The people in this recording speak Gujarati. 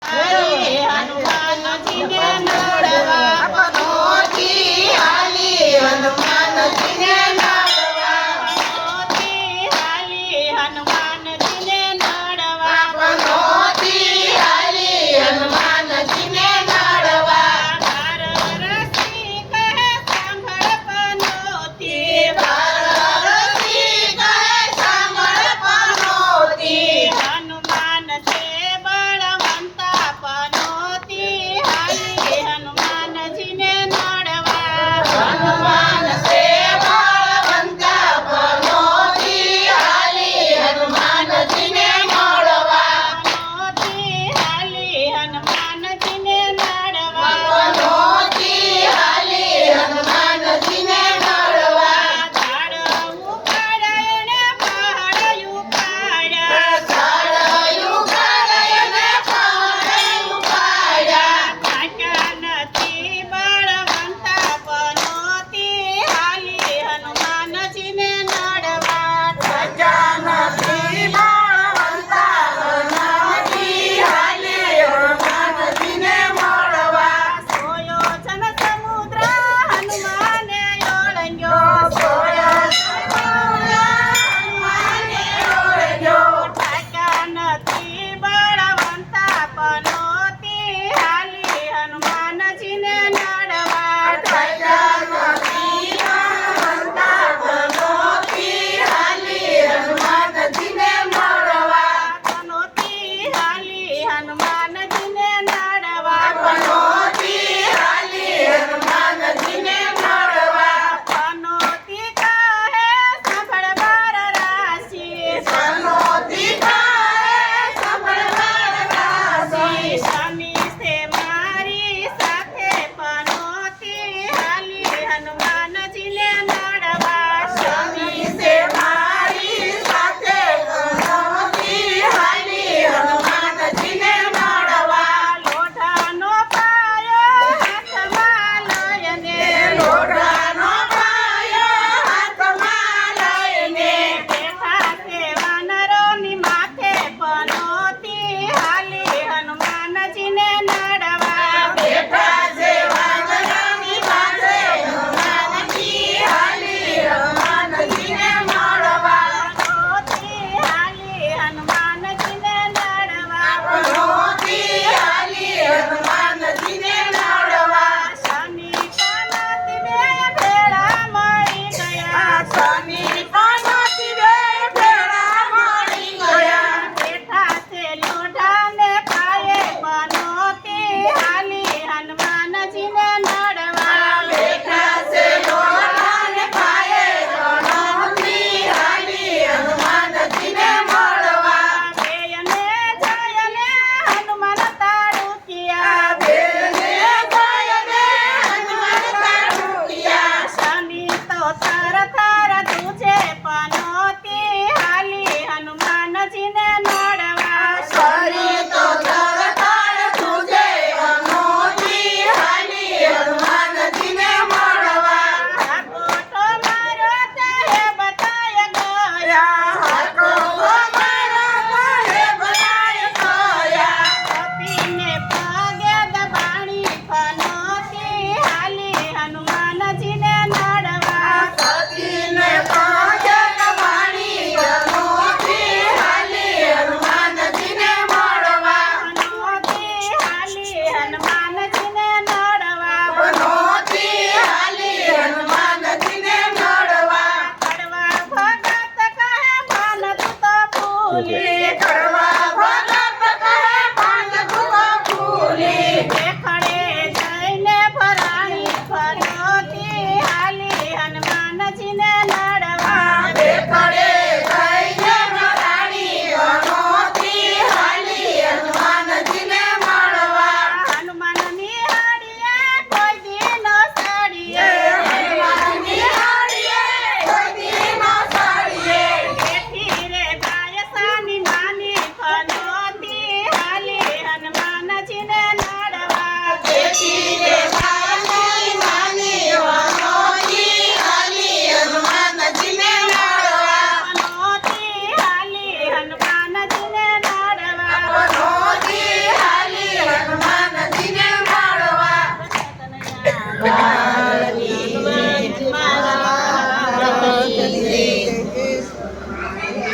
હાલી હનુમાનજીને નડવા પનોતી હાલી હનુમાનજીને નડવા પનોતી હાલી હનુમાનજીને નડવા પનોતી હાલી હનુમાનજીને નડવા ભારરસી કહે સાંભળ પનોતી ભારરસી કહે સાંભળ પનોતી હનુમાન છે બળવંતા પનોતી હાલી હનુમાનજીને નડવા હનુમાન સે બળવંતા પનોતી હાલી હનુમાનજીને મળવા પનોતી હાલી હનુમાનજીને નડવા પનોતી હાલી હનુમાનજીને મળવા ઝાડ ઉપાડ્યા એણે પહાડ ઉપાડ્યા ઝાડયું કાળયને પહાડયું પાડ્યા થાક્યા નથી બળવંતા પનોતી હાલી હનુમાનજીને નડવા ખજાનથી બળવંતા પનોતી હાલી હનુમાનજીને મળવા સોયો જન સમુદ્ર હનુમાને ઓળંગ્યો હનુમાને ઓળખ્યો થાક્યા નથી બળવંતા પનોતી હાલી હનુમાનજીને નડવા ખજાનથી બળવંતા પનોતી હાલી હનુમાનજીને મળવા પનોતી હાલી હનુમાનજીને નડવા પનોતી હાલી હનુમાનજીને મળવા પનોતી કહે સાંભળ બાર રાશિ પનોતી કહે સાંભળ રાશિ શનિ છે મારી સાથે પનોતી હાલી હનુમાનજીને નડવા શનિ સે મારી સાથે પનોતી હાલી હનુમાનજીને મળવા લોઢાનો પાયો હાથમાં લઈને લોઢાનો પાયો હાથમાં લઈને બેઠા છે વાનરોની માથે પનોતી હાલી હનુમાનજીને નડવા બેઠા છે વાનરોની પાસે હનુમાનજી હાલી હનુમાનજીને મળવા પનોતી હાલી હનુમાનજીને નડવા પનોતી હાલી હનુમાનજીને મળવા શનિ પનોતી બે ભેળા મળી ગયા શનિ પનોતી બે ભેળા મળી ગયા બેઠા છે લોઢાને પાયે પનોતી હાલી હનુમાનજીને નડવા બેઠા છે લોઢાને પાયે પનોતી હાલી હનુમાનજીને મળવા બેયને જયને હનુમાન તાળુકિયા બેને ગાયને હનુમાન તાળુકિયા શનિ તો થર થર તુજે પનોતી હાલી હનુમાનજીને નડવા શરી તો તરતાળ તુજે પનોતી હાલી હનુમાનજીને મળવા હાકોટો મારો તે બતાય ગયા હાકો મારો પાહે બનાય કયા કપીને પગે દબાણી પનોતી હાલી હનુમાનજીને નડવા સતીને પગે દબાણી પનોતી હાલી હનુમાનજીને મળવા પનોતી હાલી હનુમાનજીને નડવા પનોતી હાલી હનુમાનજીને મળવા કડવા ભગત કહે મન તું તો ભૂલી કરવા ભગત કહે પાન તુકો ફૂલી દેખડે જઈને ભરાણી પનોતી હાલી હનુમાનજીને નડવા દેખડે જઈને ભરાણી પનોતી હાલી હનુમાનજીને મળવા હનુમાનની હાડીએ કોઈ દી ન સડીએ હનુમાનની હાડીએ કોઈ દી ન સાડીએ બેઠી રે બાયસાની માની પનોતી હાલી હનુમાનજીને નડવા દેખી રે